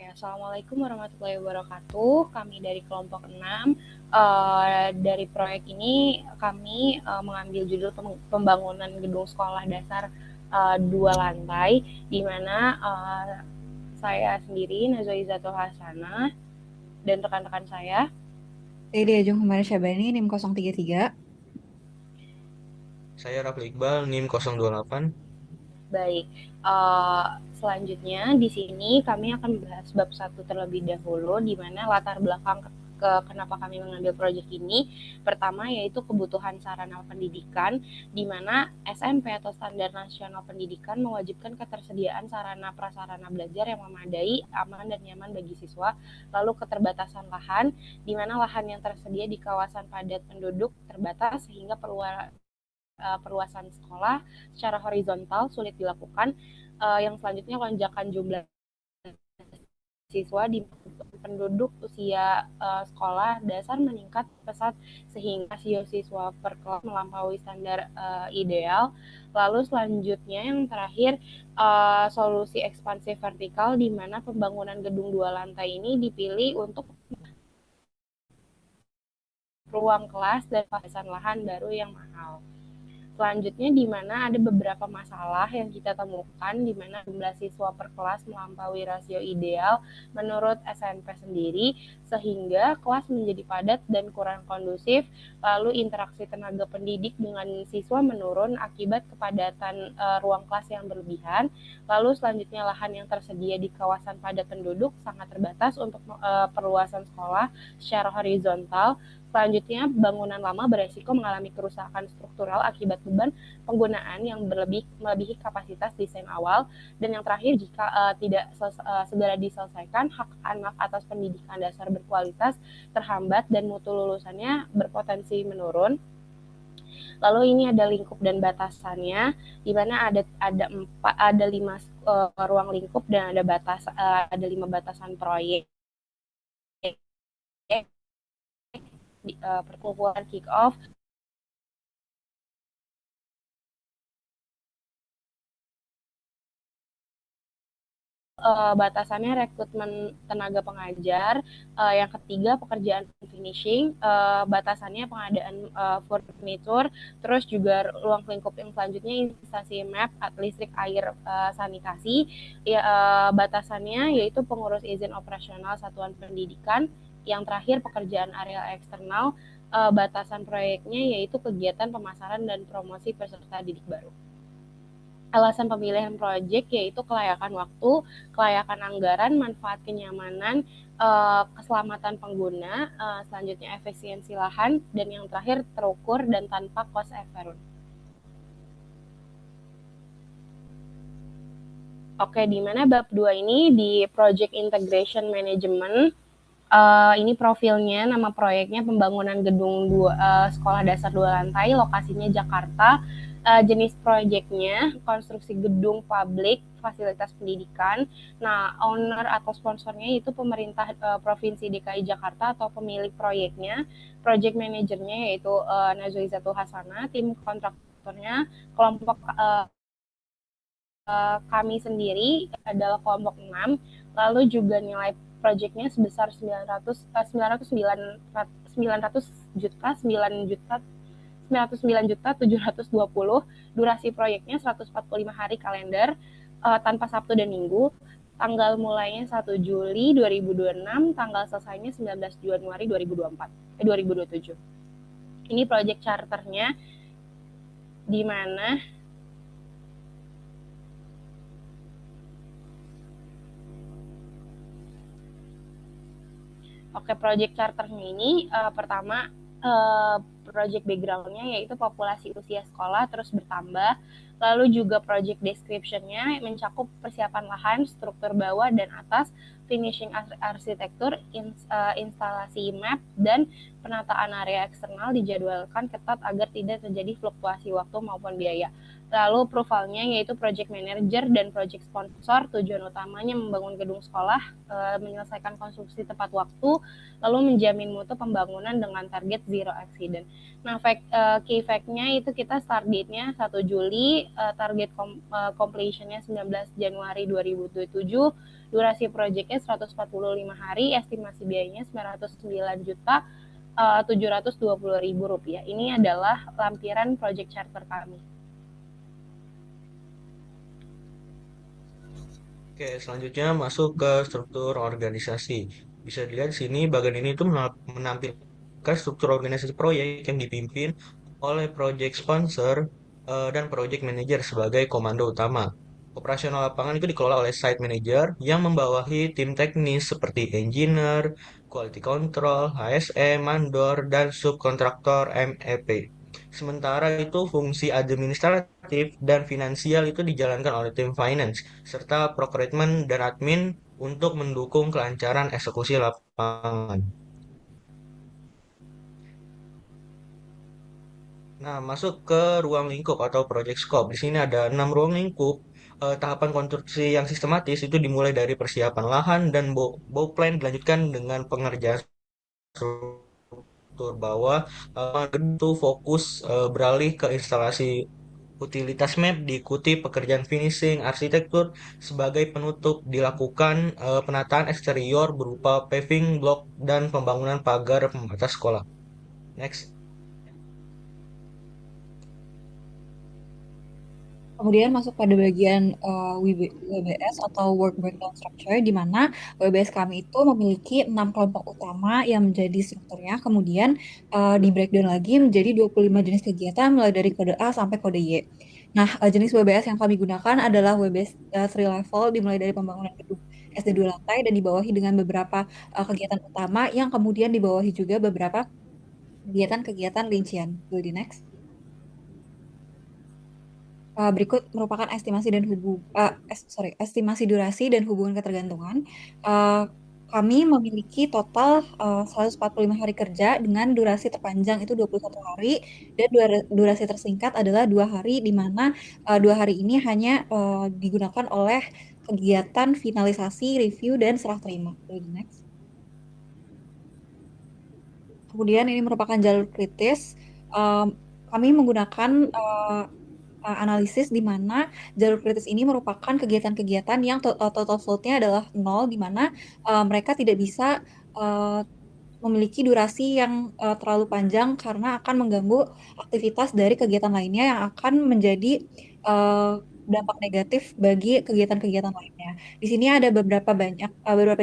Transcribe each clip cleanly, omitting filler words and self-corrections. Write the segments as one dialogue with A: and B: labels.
A: Assalamualaikum warahmatullahi wabarakatuh. Kami dari kelompok 6, dari proyek ini kami mengambil judul pembangunan gedung sekolah dasar 2 lantai, di mana saya sendiri, Nazwa Izatul Hasanah, dan rekan-rekan saya.
B: Saya Diajeng Humara Syabani, NIM 033.
C: Saya Rafli Iqbal, NIM 028.
A: Baik, selanjutnya di sini kami akan membahas bab 1 terlebih dahulu, di mana latar belakang kenapa kami mengambil proyek ini. Pertama yaitu kebutuhan sarana pendidikan, di mana SMP atau Standar Nasional Pendidikan mewajibkan ketersediaan sarana prasarana belajar yang memadai, aman, dan nyaman bagi siswa. Lalu keterbatasan lahan, di mana lahan yang tersedia di kawasan padat penduduk terbatas sehingga perluasan sekolah secara horizontal sulit dilakukan. Yang selanjutnya lonjakan jumlah siswa di penduduk usia sekolah dasar meningkat pesat sehingga rasio siswa per kelas melampaui standar ideal. Lalu selanjutnya yang terakhir, solusi ekspansi vertikal, di mana pembangunan gedung 2 lantai ini dipilih untuk ruang kelas dan kawasan lahan baru yang mahal. Selanjutnya di mana ada beberapa masalah yang kita temukan, di mana jumlah siswa per kelas melampaui rasio ideal menurut SNP sendiri, sehingga kelas menjadi padat dan kurang kondusif. Lalu interaksi tenaga pendidik dengan siswa menurun akibat kepadatan ruang kelas yang berlebihan. Lalu selanjutnya lahan yang tersedia di kawasan padat penduduk sangat terbatas untuk perluasan sekolah secara horizontal. Selanjutnya, bangunan lama beresiko mengalami kerusakan struktural akibat beban penggunaan yang melebihi kapasitas desain awal. Dan yang terakhir, jika tidak segera diselesaikan, hak anak atas pendidikan dasar berkualitas terhambat dan mutu lulusannya berpotensi menurun. Lalu ini ada lingkup dan batasannya, di mana ada 5 ruang lingkup dan ada 5 batasan proyek. Perkumpulan kick off, batasannya rekrutmen tenaga pengajar. Yang ketiga pekerjaan finishing, batasannya pengadaan furnitur. Terus juga ruang lingkup yang selanjutnya investasi map, listrik, air, sanitasi. Ya, batasannya yaitu pengurus izin operasional satuan pendidikan. Yang terakhir pekerjaan area eksternal. Batasan proyeknya yaitu kegiatan pemasaran dan promosi peserta didik baru. Alasan pemilihan proyek yaitu kelayakan waktu, kelayakan anggaran, manfaat kenyamanan, keselamatan pengguna, selanjutnya efisiensi lahan, dan yang terakhir terukur dan tanpa cost efforts. Oke, di mana bab 2 ini di Project Integration Management. Ini profilnya, nama proyeknya pembangunan gedung sekolah dasar 2 lantai, lokasinya Jakarta. Jenis proyeknya konstruksi gedung publik fasilitas pendidikan. Nah, owner atau sponsornya itu pemerintah Provinsi DKI Jakarta atau pemilik proyeknya. Project manajernya yaitu Nazwa Izatul Hasanah. Tim kontraktornya kelompok kami sendiri adalah kelompok 6. Lalu juga nilai proyeknya sebesar 900 juta 909.720. Durasi proyeknya 145 hari kalender, tanpa Sabtu dan Minggu. Tanggal mulainya 1 Juli 2026, tanggal selesainya 19 Januari 2027. Ini proyek charternya, di mana proyek charternya ini pertama, project background-nya yaitu populasi usia sekolah terus bertambah. Lalu juga project description-nya mencakup persiapan lahan, struktur bawah dan atas, finishing arsitektur, instalasi map, dan penataan area eksternal dijadwalkan ketat agar tidak terjadi fluktuasi waktu maupun biaya. Lalu profilnya yaitu project manager dan project sponsor. Tujuan utamanya membangun gedung sekolah, menyelesaikan konstruksi tepat waktu, lalu menjamin mutu pembangunan dengan target zero accident. Nah, key fact-nya itu kita start date-nya 1 Juli, target completion-nya 19 Januari 2027, durasi proyeknya 145 hari, estimasi biayanya 909 juta 720 ribu rupiah. Ini adalah lampiran project charter kami.
C: Oke, selanjutnya masuk ke struktur organisasi. Bisa dilihat di sini bagian ini itu menampilkan struktur organisasi proyek yang dipimpin oleh project sponsor dan project manager sebagai komando utama. Operasional lapangan itu dikelola oleh site manager yang membawahi tim teknis seperti engineer, quality control, HSE, mandor, dan subkontraktor MEP. Sementara itu fungsi administratif dan finansial itu dijalankan oleh tim finance serta procurement dan admin untuk mendukung kelancaran eksekusi lapangan. Nah, masuk ke ruang lingkup atau project scope. Di sini ada 6 ruang lingkup. Tahapan konstruksi yang sistematis itu dimulai dari persiapan lahan dan bow plan dilanjutkan dengan pengerjaan struktur bawah. Itu fokus beralih ke instalasi utilitas map, diikuti pekerjaan finishing arsitektur. Sebagai penutup dilakukan penataan eksterior berupa paving block dan pembangunan pagar pembatas sekolah. Next.
B: Kemudian masuk pada bagian WBS atau Work Breakdown Structure, di mana WBS kami itu memiliki 6 kelompok utama yang menjadi strukturnya, kemudian di breakdown lagi menjadi 25 jenis kegiatan mulai dari kode A sampai kode Y. Nah, jenis WBS yang kami gunakan adalah WBS 3 level, dimulai dari pembangunan gedung SD 2 lantai dan dibawahi dengan beberapa kegiatan utama yang kemudian dibawahi juga beberapa kegiatan-kegiatan rincian. Go di next. Berikut merupakan estimasi durasi dan hubungan ketergantungan. Kami memiliki total 145 hari kerja dengan durasi terpanjang itu 21 hari dan durasi tersingkat adalah 2 hari, di mana 2 hari ini hanya digunakan oleh kegiatan finalisasi, review, dan serah terima. Next. Kemudian ini merupakan jalur kritis. Kami menggunakan analisis di mana jalur kritis ini merupakan kegiatan-kegiatan yang total float-nya adalah nol, di mana mereka tidak bisa uh, memiliki durasi yang terlalu panjang karena akan mengganggu aktivitas dari kegiatan lainnya yang akan menjadi dampak negatif bagi kegiatan-kegiatan lainnya. Di sini ada beberapa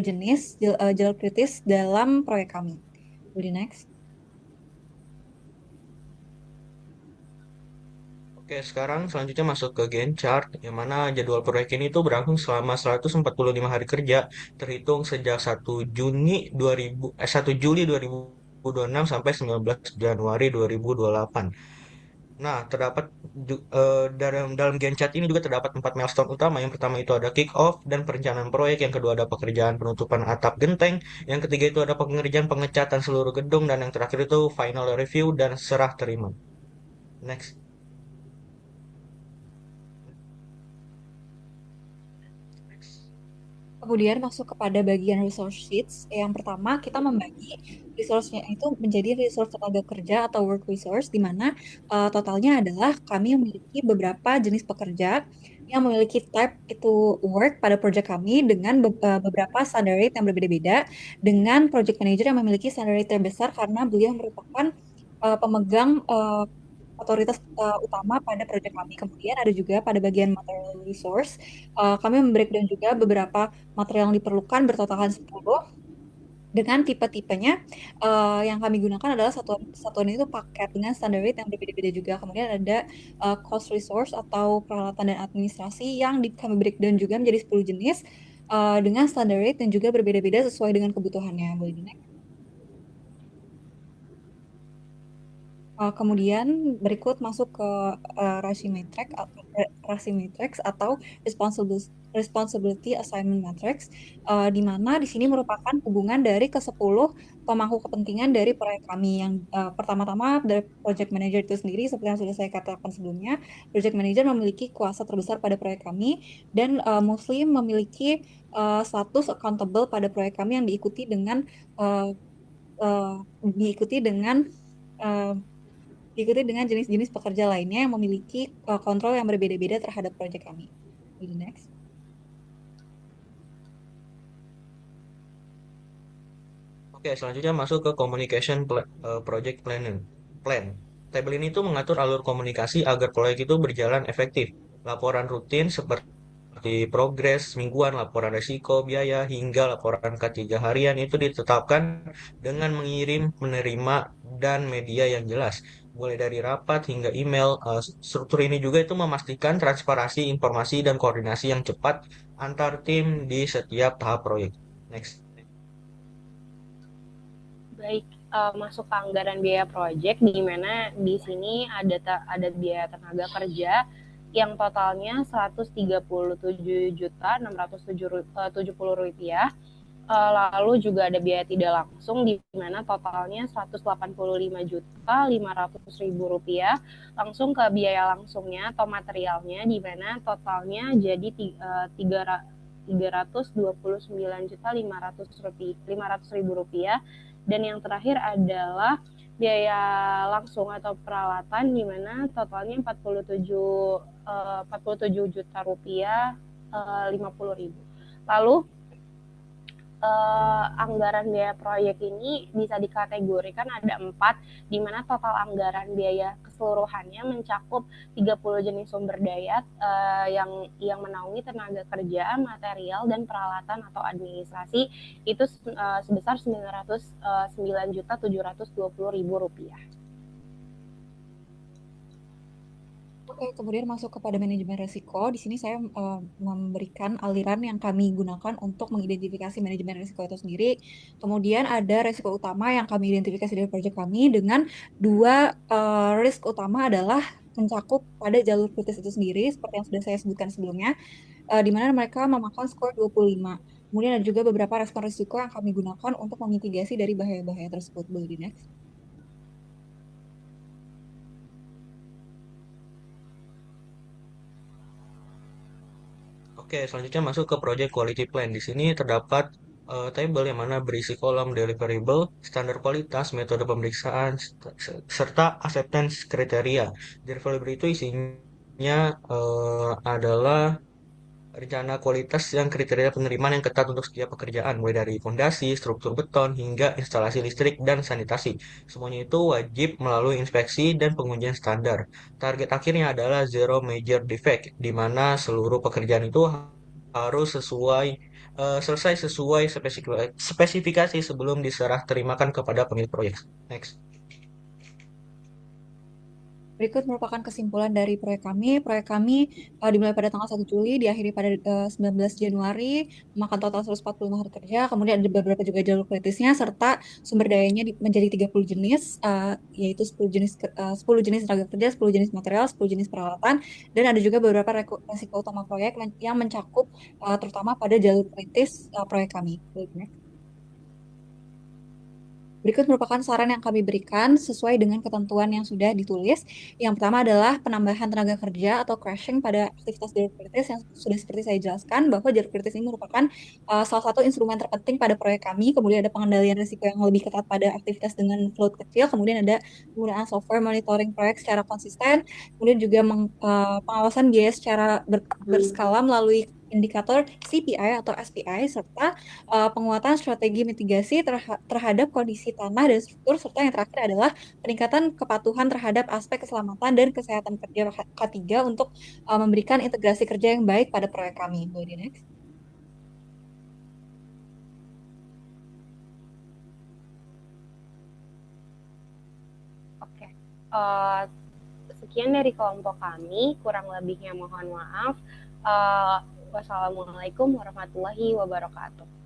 B: jenis jalur kritis dalam proyek kami. Jadi next.
C: Oke, sekarang selanjutnya masuk ke Gantt chart, yang mana jadwal proyek ini tuh berlangsung selama 145 hari kerja, terhitung sejak 1 Juli 2026 sampai 19 Januari 2028. Nah, dalam Gantt chart ini juga terdapat 4 milestone utama. Yang pertama itu ada kick off dan perencanaan proyek, yang kedua ada pekerjaan penutupan atap genteng, yang ketiga itu ada pengerjaan pengecatan seluruh gedung, dan yang terakhir itu final review dan serah terima. Next.
B: Kemudian masuk kepada bagian resource sheets. Yang pertama, kita membagi resource-nya itu menjadi resource tenaga kerja atau work resource, di mana totalnya adalah kami memiliki beberapa jenis pekerja yang memiliki type itu work pada project kami dengan beberapa standard rate yang berbeda-beda, dengan project manager yang memiliki standard rate terbesar karena beliau merupakan pemegang otoritas utama pada proyek kami. Kemudian ada juga pada bagian material resource, kami membreakdown juga beberapa material yang diperlukan bertotalkan 10 dengan tipe-tipenya. Yang kami gunakan adalah satuan itu paket dengan standar rate yang berbeda-beda juga. Kemudian ada cost resource atau peralatan dan administrasi yang kami breakdown juga menjadi 10 jenis dengan standar rate yang juga berbeda-beda sesuai dengan kebutuhannya. Boleh di next. Kemudian berikut masuk ke RASI matrix atau responsibility assignment matrix, di mana di sini merupakan hubungan dari ke-10 pemangku kepentingan dari proyek kami. Yang pertama-tama dari project manager itu sendiri, seperti yang sudah saya katakan sebelumnya, project manager memiliki kuasa terbesar pada proyek kami dan mostly memiliki status accountable pada proyek kami yang diikuti dengan uh, uh, diikuti dengan uh, diikuti dengan jenis-jenis pekerja lainnya yang memiliki kontrol yang berbeda-beda terhadap proyek kami. Jadi next.
C: Oke, selanjutnya masuk ke project planning. Plan. Tabel ini tuh mengatur alur komunikasi agar proyek itu berjalan efektif. Laporan rutin seperti progres mingguan, laporan risiko, biaya, hingga laporan K3 harian itu ditetapkan dengan mengirim, menerima, dan media yang jelas. Mulai dari rapat hingga email. Struktur ini juga itu memastikan transparansi informasi dan koordinasi yang cepat antar tim di setiap tahap proyek. Next.
A: Baik, masuk ke anggaran biaya proyek, di mana di sini ada biaya tenaga kerja yang totalnya Rp137.670.000. Lalu juga ada biaya tidak langsung di mana totalnya Rp185.500.000. Langsung ke biaya langsungnya atau materialnya di mana totalnya jadi Rp329.500.000. Dan yang terakhir adalah biaya langsung atau peralatan di mana totalnya Rp47 juta 50.000. Lalu anggaran biaya proyek ini bisa dikategorikan ada 4, di mana total anggaran biaya keseluruhannya mencakup 30 jenis sumber daya yang menaungi tenaga kerja, material, dan peralatan atau administrasi itu sebesar Rp909.720.000.
B: Oke, kemudian masuk kepada manajemen risiko. Di sini saya memberikan aliran yang kami gunakan untuk mengidentifikasi manajemen risiko itu sendiri. Kemudian ada risiko utama yang kami identifikasi dari proyek kami dengan 2 risk utama adalah mencakup pada jalur kritis itu sendiri, seperti yang sudah saya sebutkan sebelumnya, di mana mereka memakan skor 25. Kemudian ada juga beberapa respon risiko yang kami gunakan untuk memitigasi dari bahaya-bahaya tersebut. Boleh di next.
C: Oke, selanjutnya masuk ke Project Quality Plan. Di sini terdapat table yang mana berisi kolom deliverable, standar kualitas, metode pemeriksaan, serta acceptance kriteria. Deliverable itu isinya adalah rencana kualitas yang kriteria penerimaan yang ketat untuk setiap pekerjaan, mulai dari fondasi, struktur beton, hingga instalasi listrik dan sanitasi. Semuanya itu wajib melalui inspeksi dan pengujian standar. Target akhirnya adalah zero major defect, di mana seluruh pekerjaan itu harus selesai sesuai spesifikasi sebelum diserah terimakan kepada pemilik proyek. Next.
B: Berikut merupakan kesimpulan dari proyek kami. Proyek kami dimulai pada tanggal 1 Juli, diakhiri pada 19 Januari, memakan total 145 hari kerja, kemudian ada beberapa juga jalur kritisnya, serta sumber dayanya menjadi 30 jenis, yaitu 10 jenis tenaga kerja, 10 jenis material, 10 jenis peralatan, dan ada juga beberapa resiko utama proyek yang mencakup terutama pada jalur kritis proyek kami. Berikut merupakan saran yang kami berikan sesuai dengan ketentuan yang sudah ditulis. Yang pertama adalah penambahan tenaga kerja atau crashing pada aktivitas jalur kritis yang sudah seperti saya jelaskan bahwa jalur kritis ini merupakan salah satu instrumen terpenting pada proyek kami. Kemudian ada pengendalian risiko yang lebih ketat pada aktivitas dengan float kecil. Kemudian ada penggunaan software monitoring proyek secara konsisten. Kemudian juga pengawasan biaya secara berskala melalui indikator CPI atau SPI serta penguatan strategi mitigasi terhadap kondisi tanah dan struktur, serta yang terakhir adalah peningkatan kepatuhan terhadap aspek keselamatan dan kesehatan kerja K3 untuk memberikan integrasi kerja yang baik pada proyek kami. Boleh next.
A: Oke, sekian dari kelompok kami, kurang lebihnya mohon maaf. Wassalamualaikum warahmatullahi wabarakatuh.